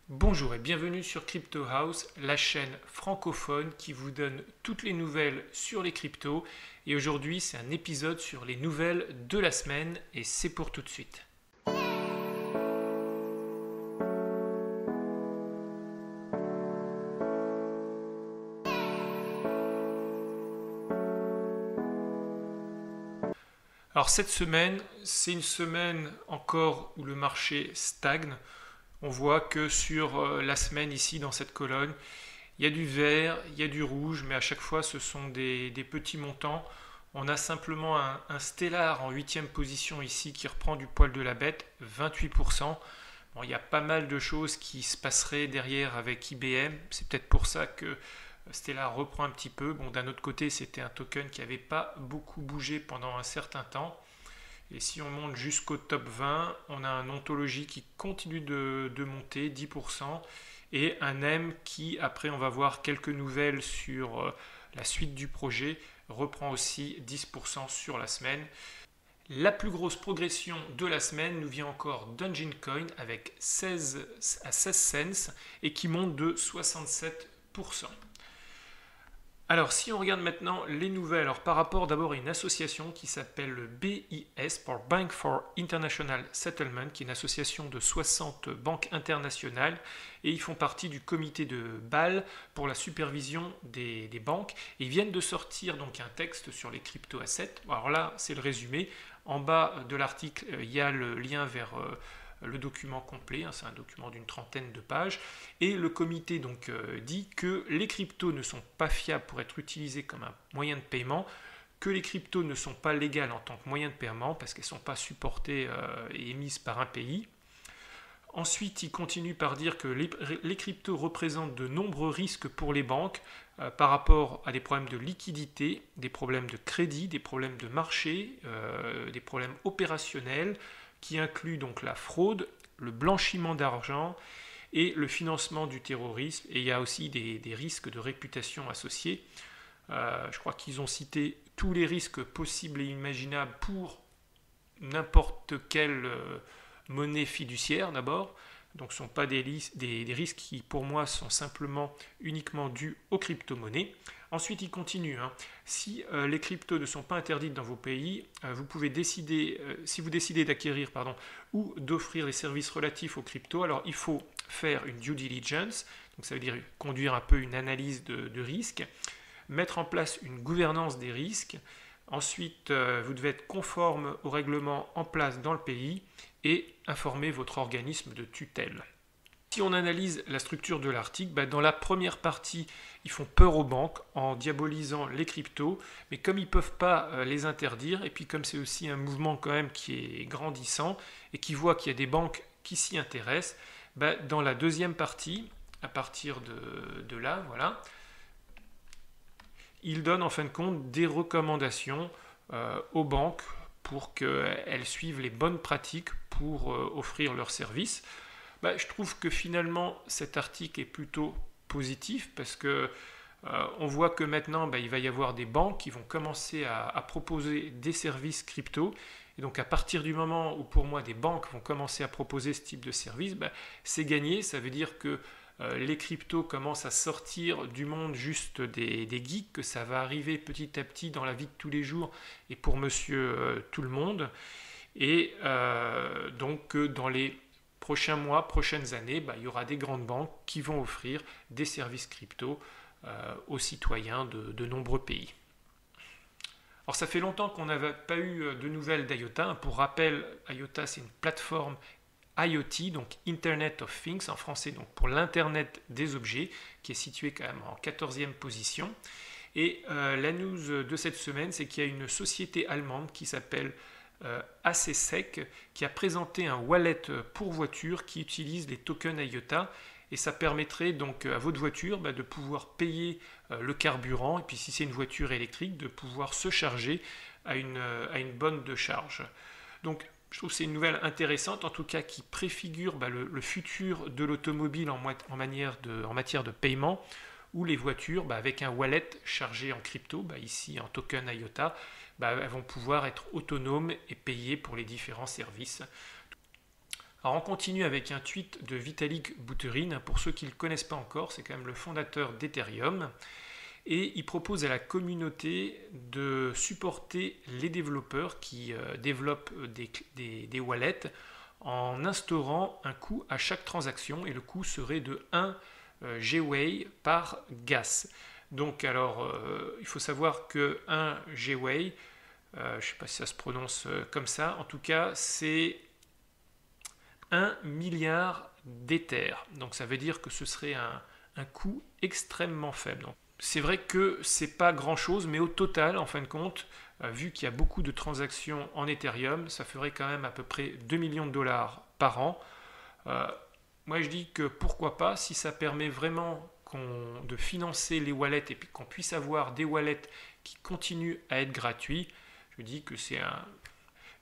Bonjour et bienvenue sur Crypto House, la chaîne francophone qui vous donne toutes les nouvelles sur les cryptos. Et aujourd'hui, c'est un épisode sur les nouvelles de la semaine et c'est pour tout de suite. Alors cette semaine, c'est une semaine encore où le marché stagne. On voit que sur la semaine ici dans cette colonne, il y a du vert, il y a du rouge, mais à chaque fois ce sont des petits montants. On a simplement un Stellar en 8e position ici qui reprend du poil de la bête, 28%. Bon, il y a pas mal de choses qui se passeraient derrière avec IBM. C'est peut-être pour ça que Stellar reprend un petit peu. Bon, d'un autre côté, c'était un token qui n'avait pas beaucoup bougé pendant un certain temps. Et si on monte jusqu'au top 20, on a un Ontologie qui continue de monter, 10%, et un M qui, après on va voir quelques nouvelles sur la suite du projet, reprend aussi 10% sur la semaine. La plus grosse progression de la semaine nous vient encore d'Engine Coin avec 16 à 16 cents et qui monte de 67%. Alors, si on regarde maintenant les nouvelles, alors par rapport d'abord à une association qui s'appelle le BIS, pour Bank for International Settlement, qui est une association de 60 banques internationales, et ils font partie du comité de Bâle pour la supervision des banques. Et ils viennent de sortir donc un texte sur les crypto-assets. Alors là, c'est le résumé. En bas de l'article, il y a le lien vers le document complet, c'est un document d'une trentaine de pages, et le comité donc dit que les cryptos ne sont pas fiables pour être utilisés comme un moyen de paiement, que les cryptos ne sont pas légales en tant que moyen de paiement parce qu'elles ne sont pas supportées et émises par un pays. Ensuite, il continue par dire que les cryptos représentent de nombreux risques pour les banques par rapport à des problèmes de liquidité, des problèmes de crédit, des problèmes de marché, des problèmes opérationnels, qui inclut donc la fraude, le blanchiment d'argent et le financement du terrorisme. Et il y a aussi des risques de réputation associés. Je crois qu'ils ont cité tous les risques possibles et imaginables pour n'importe quelle monnaie fiduciaire d'abord. Donc ce ne sont pas des risques qui pour moi sont simplement uniquement dus aux crypto-monnaies. Ensuite, il continue. Si les cryptos ne sont pas interdites dans vos pays, vous pouvez décider, si vous décidez d'acquérir ou d'offrir les services relatifs aux cryptos, alors il faut faire une due diligence, donc ça veut dire conduire un peu une analyse de risque, mettre en place une gouvernance des risques. Ensuite, vous devez être conforme aux règlements en place dans le pays et informer votre organisme de tutelle. Si on analyse la structure de l'article, dans la première partie, ils font peur aux banques en diabolisant les cryptos, mais comme ils ne peuvent pas les interdire, et puis comme c'est aussi un mouvement quand même qui est grandissant, et qui voit qu'il y a des banques qui s'y intéressent, dans la deuxième partie, à partir de là, voilà, ils donnent en fin de compte des recommandations aux banques pour qu'elles suivent les bonnes pratiques pour offrir leurs services. Je trouve que finalement cet article est plutôt positif parce que on voit que maintenant il va y avoir des banques qui vont commencer à proposer des services crypto. Et donc à partir du moment où pour moi des banques vont commencer à proposer ce type de service, c'est gagné. Ça veut dire que les cryptos commencent à sortir du monde juste des geeks, que ça va arriver petit à petit dans la vie de tous les jours et pour monsieur tout le monde. Et donc dans les prochains mois, prochaines années, il y aura des grandes banques qui vont offrir des services crypto aux citoyens de nombreux pays. Alors ça fait longtemps qu'on n'avait pas eu de nouvelles d'IOTA. Pour rappel, IOTA c'est une plateforme IoT, donc Internet of Things en français, donc pour l'Internet des objets, qui est situé quand même en 14e position. Et la news de cette semaine, c'est qu'il y a une société allemande qui s'appelle ACSEC qui a présenté un wallet pour voiture qui utilise les tokens IOTA et ça permettrait donc à votre voiture de pouvoir payer le carburant et puis si c'est une voiture électrique de pouvoir se charger à une borne de charge. Donc je trouve que c'est une nouvelle intéressante en tout cas qui préfigure le futur de l'automobile en matière de paiement où les voitures avec un wallet chargé en crypto, ici en token IOTA, elles vont pouvoir être autonomes et payer pour les différents services. Alors on continue avec un tweet de Vitalik Buterin. Pour ceux qui ne le connaissent pas encore, c'est quand même le fondateur d'Ethereum. Et il propose à la communauté de supporter les développeurs qui développent des wallets en instaurant un coût à chaque transaction. Et le coût serait de 1 Gwei par gas. Donc alors, il faut savoir que 1 Gwei, je ne sais pas si ça se prononce comme ça, en tout cas c'est 1 milliard d'Ether. Donc ça veut dire que ce serait un coût extrêmement faible. C'est vrai que c'est pas grand chose, mais au total, en fin de compte, vu qu'il y a beaucoup de transactions en Ethereum, ça ferait quand même à peu près 2 millions de dollars par an. Moi je dis que pourquoi pas, si ça permet vraiment de financer les wallets et puis qu'on puisse avoir des wallets qui continuent à être gratuits, je dis que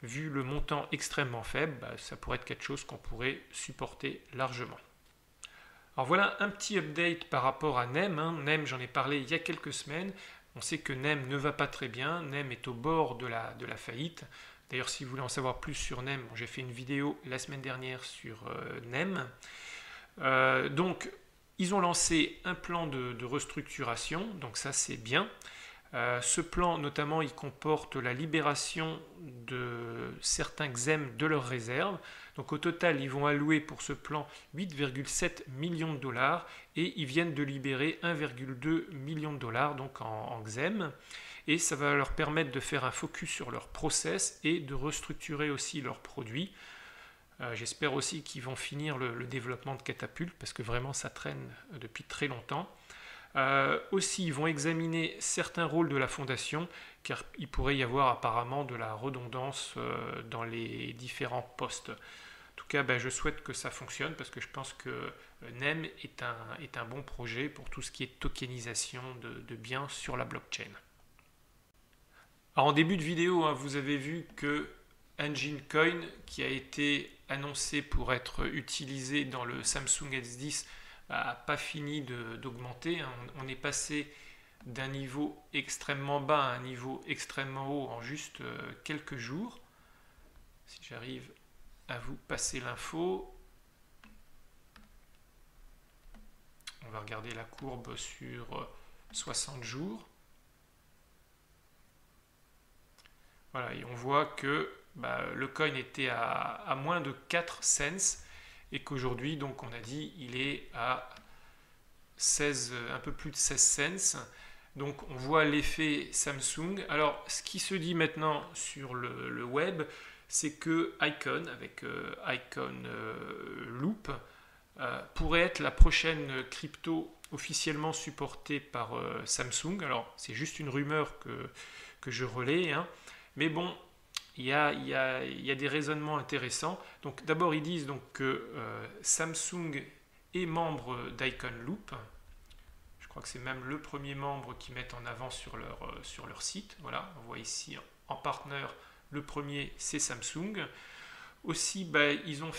vu le montant extrêmement faible, ça pourrait être quelque chose qu'on pourrait supporter largement. Alors voilà un petit update par rapport à NEM. NEM, j'en ai parlé il y a quelques semaines. On sait que NEM ne va pas très bien. NEM est au bord de la faillite. D'ailleurs, si vous voulez en savoir plus sur NEM, j'ai fait une vidéo la semaine dernière sur NEM. Donc, ils ont lancé un plan de restructuration. Donc ça, c'est bien. Ce plan, notamment, il comporte la libération de certains XEM de leurs réserves. Donc au total, ils vont allouer pour ce plan 8,7 millions de dollars et ils viennent de libérer 1,2 million de dollars donc en XEM. Et ça va leur permettre de faire un focus sur leur process et de restructurer aussi leurs produits. J'espère aussi qu'ils vont finir le développement de Catapult parce que vraiment ça traîne depuis très longtemps. Aussi, ils vont examiner certains rôles de la fondation, car il pourrait y avoir apparemment de la redondance dans les différents postes. En tout cas, je souhaite que ça fonctionne, parce que je pense que NEM est un bon projet pour tout ce qui est tokenisation de biens sur la blockchain. Alors, en début de vidéo, vous avez vu que Engine Coin, qui a été annoncé pour être utilisé dans le Samsung S10, n'a pas fini d'augmenter. On est passé d'un niveau extrêmement bas à un niveau extrêmement haut en juste quelques jours. Si j'arrive à vous passer l'info, on va regarder la courbe sur 60 jours. Voilà, et on voit que le coin était à moins de 4 cents et qu'aujourd'hui, donc on a dit, il est à 16, un peu plus de 16 cents. Donc on voit l'effet Samsung. Alors ce qui se dit maintenant sur le web, c'est que Icon, avec Icon Loop, pourrait être la prochaine crypto officiellement supportée par Samsung. Alors c'est juste une rumeur que je relais, mais bon, il y a des raisonnements intéressants. Donc d'abord ils disent donc que Samsung est membre d'Icon Loop. Je crois que c'est même le premier membre qu'ils mettent en avant sur leur site. Voilà, on voit ici en partenaire, le premier c'est Samsung. Aussi, ils ont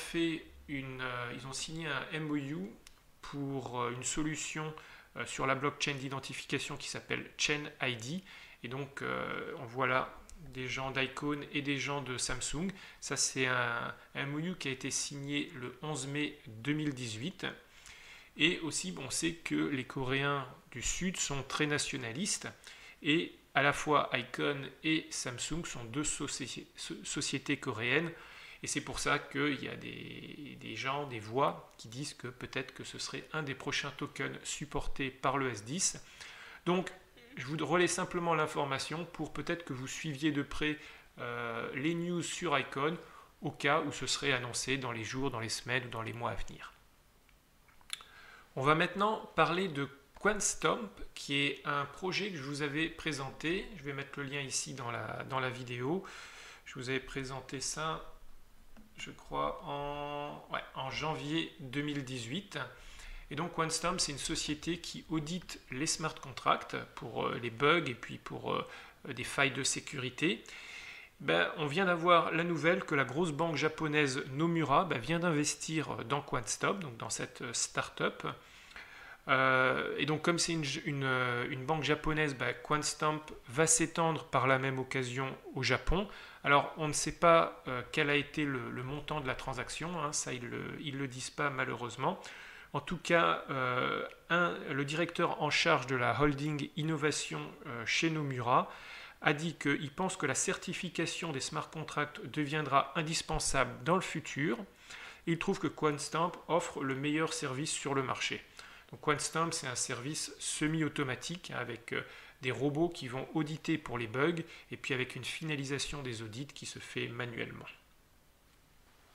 signé un MOU pour une solution sur la blockchain d'identification qui s'appelle Chain ID. Et donc on voit là des gens d'Icon et des gens de Samsung. Ça, c'est un MOU qui a été signé le 11 mai 2018. Et aussi, on sait que les Coréens du Sud sont très nationalistes. Et à la fois Icon et Samsung sont deux sociétés coréennes. Et c'est pour ça qu'il y a des gens, des voix qui disent que peut-être que ce serait un des prochains tokens supportés par le S10. Donc, je vous relais simplement l'information pour peut-être que vous suiviez de près les news sur Icon au cas où ce serait annoncé dans les jours, dans les semaines ou dans les mois à venir. On va maintenant parler de QuantStomp, qui est un projet que je vous avais présenté. Je vais mettre le lien ici dans la vidéo. Je vous avais présenté ça, je crois, en janvier 2018. Et donc QuantStomp, c'est une société qui audite les smart contracts pour les bugs et puis pour des failles de sécurité. On vient d'avoir la nouvelle que la grosse banque japonaise Nomura vient d'investir dans QuantStomp, donc dans cette start-up. Et donc comme c'est une banque japonaise, QuantStomp va s'étendre par la même occasion au Japon Alors, on ne sait pas quel a été le montant de la transaction, hein, ça, ils ne le disent pas malheureusement. En tout cas, le directeur en charge de la holding innovation chez Nomura a dit qu'il pense que la certification des smart contracts deviendra indispensable dans le futur. Il trouve que QuantStamp offre le meilleur service sur le marché. Donc QuantStamp, c'est un service semi-automatique avec des robots qui vont auditer pour les bugs et puis avec une finalisation des audits qui se fait manuellement.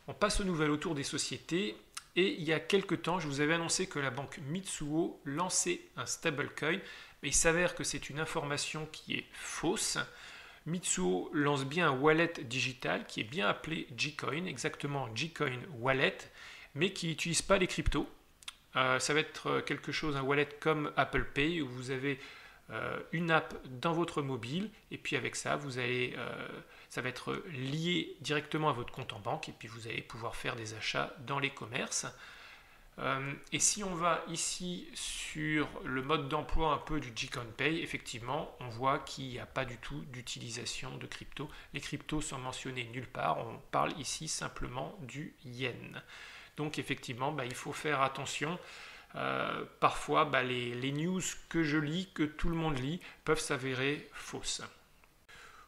On passe aux nouvelles autour des sociétés. Et il y a quelques temps, je vous avais annoncé que la banque Mitsuo lançait un stablecoin, mais il s'avère que c'est une information qui est fausse. Mitsuo lance bien un wallet digital qui est bien appelé Gcoin, exactement Gcoin Wallet, mais qui n'utilise pas les cryptos. Ça va être quelque chose, un wallet comme Apple Pay, où vous avez une app dans votre mobile, et puis avec ça, ça va être lié directement à votre compte en banque, et puis vous allez pouvoir faire des achats dans les commerces. Et si on va ici sur le mode d'emploi un peu du Gcoin Pay, effectivement, on voit qu'il n'y a pas du tout d'utilisation de crypto. Les cryptos sont mentionnés nulle part, on parle ici simplement du yen. Donc effectivement, il faut faire attention. Parfois, les news que je lis, que tout le monde lit, peuvent s'avérer fausses.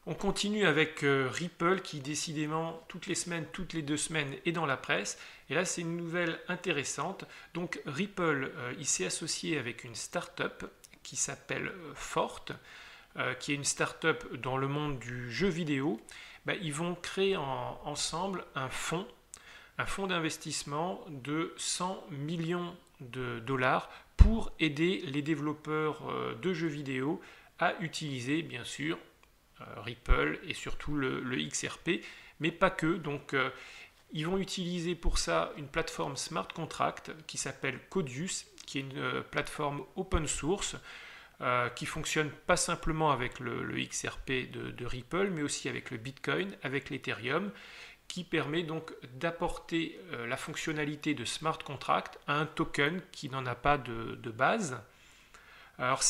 On continue avec Ripple qui décidément toutes les semaines, toutes les 2 semaines est dans la presse. Et là c'est une nouvelle intéressante. Donc Ripple, il s'est associé avec une start-up qui s'appelle Forte, qui est une start-up dans le monde du jeu vidéo. Ils vont créer ensemble un fonds d'investissement de 100 millions de dollars pour aider les développeurs de jeux vidéo à utiliser bien sûr Ripple et surtout le XRP, mais pas que. Donc ils vont utiliser pour ça une plateforme smart contract qui s'appelle Codius, qui est une plateforme open source qui fonctionne pas simplement avec le XRP de Ripple, mais aussi avec le Bitcoin, avec l'Ethereum, qui permet donc d'apporter la fonctionnalité de smart contract à un token qui n'en a pas de base. Alors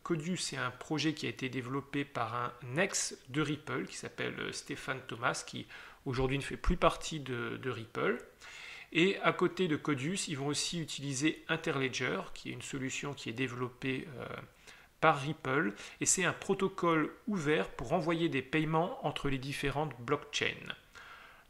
Codius, c'est un projet qui a été développé par un ex de Ripple qui s'appelle Stephen Thomas, qui aujourd'hui ne fait plus partie de Ripple. Et à côté de Codius, ils vont aussi utiliser Interledger, qui est une solution qui est développée par Ripple, et c'est un protocole ouvert pour envoyer des paiements entre les différentes blockchains.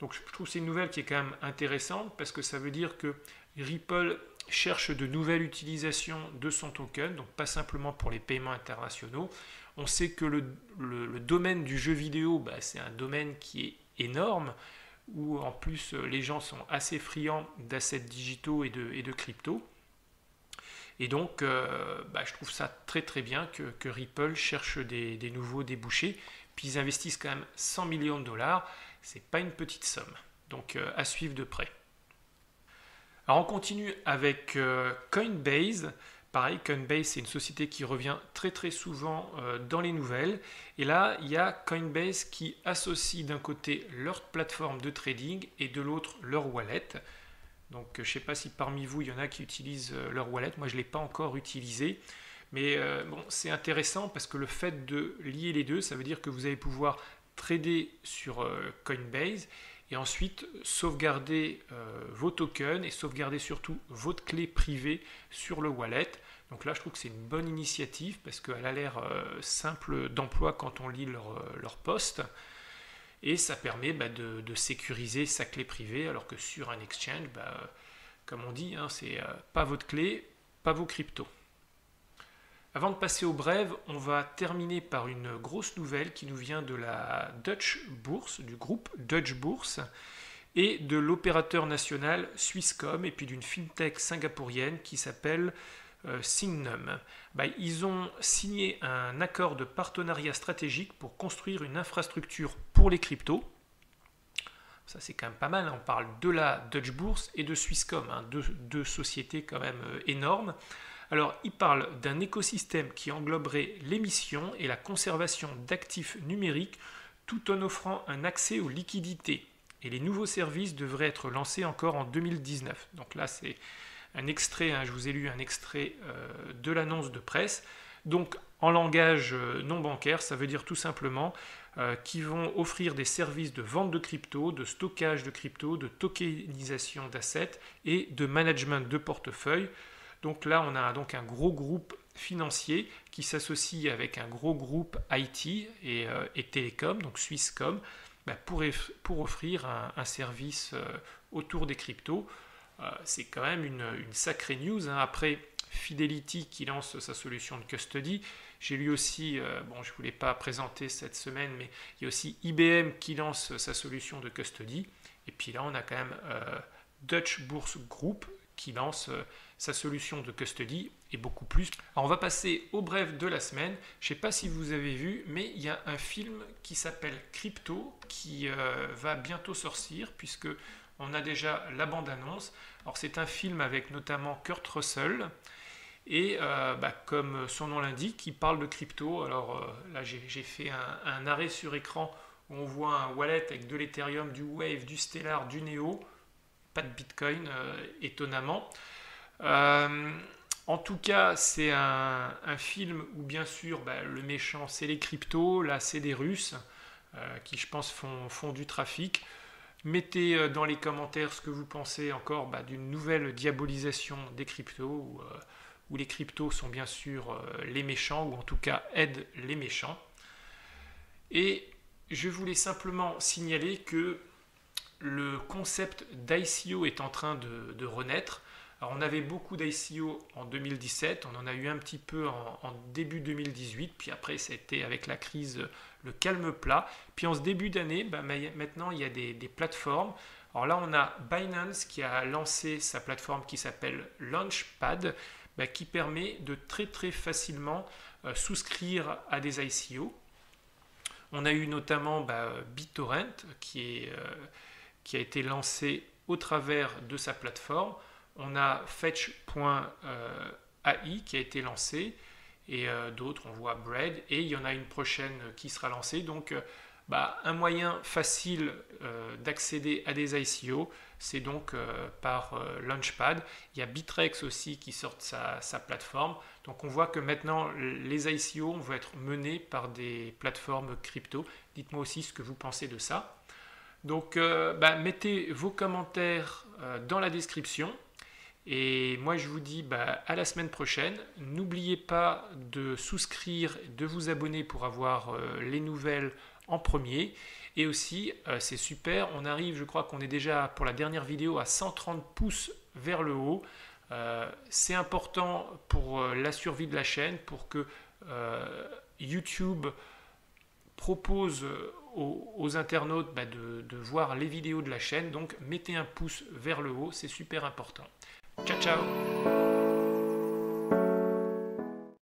Donc je trouve que c'est une nouvelle qui est quand même intéressante parce que ça veut dire que Ripple cherche de nouvelles utilisations de son token, donc pas simplement pour les paiements internationaux. On sait que le domaine du jeu vidéo, c'est un domaine qui est énorme, où en plus les gens sont assez friands d'assets digitaux et de crypto. Et donc, je trouve ça très très bien que Ripple cherche des nouveaux débouchés. Puis ils investissent quand même 100 millions de dollars. C'est pas une petite somme. Donc, à suivre de près. Alors, on continue avec Coinbase. Pareil, Coinbase, c'est une société qui revient très très souvent dans les nouvelles. Et là, il y a Coinbase qui associe d'un côté leur plateforme de trading et de l'autre leur wallet. Donc je ne sais pas si parmi vous, il y en a qui utilisent leur wallet. Moi, je ne l'ai pas encore utilisé. Mais c'est intéressant parce que le fait de lier les deux, ça veut dire que vous allez pouvoir trader sur Coinbase et ensuite sauvegarder vos tokens et sauvegarder surtout votre clé privée sur le wallet. Donc là, je trouve que c'est une bonne initiative parce qu'elle a l'air simple d'emploi quand on lit leur post. Et ça permet de sécuriser sa clé privée, alors que sur un exchange, comme on dit, c'est pas votre clé, pas vos cryptos. Avant de passer aux brèves, on va terminer par une grosse nouvelle qui nous vient de la Dutch Bourse, du groupe Dutch Bourse, et de l'opérateur national Swisscom, et puis d'une fintech singapourienne qui s'appelle Sygnum. Ils ont signé un accord de partenariat stratégique pour construire une infrastructure pour les cryptos. Ça c'est quand même pas mal, on parle de la Dutch Bourse et de Swisscom, deux sociétés quand même énormes. Alors ils parlent d'un écosystème qui engloberait l'émission et la conservation d'actifs numériques tout en offrant un accès aux liquidités. Et les nouveaux services devraient être lancés encore en 2019. Donc là c'est un extrait, je vous ai lu un extrait de l'annonce de presse. Donc en langage non bancaire, ça veut dire tout simplement qui vont offrir des services de vente de crypto, de stockage de crypto, de tokenisation d'assets et de management de portefeuille. Donc là, on a donc un gros groupe financier qui s'associe avec un gros groupe IT et télécom, donc Swisscom, pour offrir un service autour des cryptos. C'est quand même une sacrée news, hein. Après Fidelity qui lance sa solution de custody, j'ai lu aussi, je ne voulais pas présenter cette semaine, mais il y a aussi IBM qui lance sa solution de custody. Et puis là, on a quand même Deutsche Börse Group qui lance sa solution de custody et beaucoup plus. Alors on va passer au bref de la semaine. Je ne sais pas si vous avez vu, mais il y a un film qui s'appelle Crypto qui va bientôt sortir puisque on a déjà la bande-annonce. Alors c'est un film avec notamment Kurt Russell et comme son nom l'indique, il parle de crypto. Alors là j'ai fait un arrêt sur écran où on voit un wallet avec de l'Ethereum, du Wave, du Stellar, du Neo, pas de Bitcoin étonnamment. En tout cas, c'est un film où bien sûr le méchant c'est les cryptos, là c'est des Russes qui je pense font du trafic. Mettez dans les commentaires ce que vous pensez encore d'une nouvelle diabolisation des cryptos où les cryptos sont bien sûr les méchants ou en tout cas aident les méchants. Et je voulais simplement signaler que le concept d'ICO est en train de renaître. Alors on avait beaucoup d'ICO en 2017, on en a eu un petit peu en début 2018, puis après ça a été avec la crise le calme plat. Puis en ce début d'année, maintenant il y a des plateformes. Alors là on a Binance qui a lancé sa plateforme qui s'appelle Launchpad, qui permet de très facilement souscrire à des ICO. On a eu notamment BitTorrent qui a été lancé au travers de sa plateforme. On a Fetch.ai qui a été lancé et d'autres, on voit Bread et il y en a une prochaine qui sera lancée. Donc un moyen facile d'accéder à des ICO, c'est donc par Launchpad. Il y a Bitrex aussi qui sort sa plateforme. Donc on voit que maintenant les ICO vont être menés par des plateformes crypto. Dites-moi aussi ce que vous pensez de ça. Donc mettez vos commentaires dans la description. Et moi je vous dis à la semaine prochaine. N'oubliez pas de souscrire, de vous abonner pour avoir les nouvelles en premier. Et aussi c'est super, on arrive, je crois qu'on est déjà pour la dernière vidéo à 130 pouces vers le haut. C'est important pour la survie de la chaîne, pour que YouTube propose aux internautes de voir les vidéos de la chaîne. Donc mettez un pouce vers le haut, c'est super important. Ciao ciao.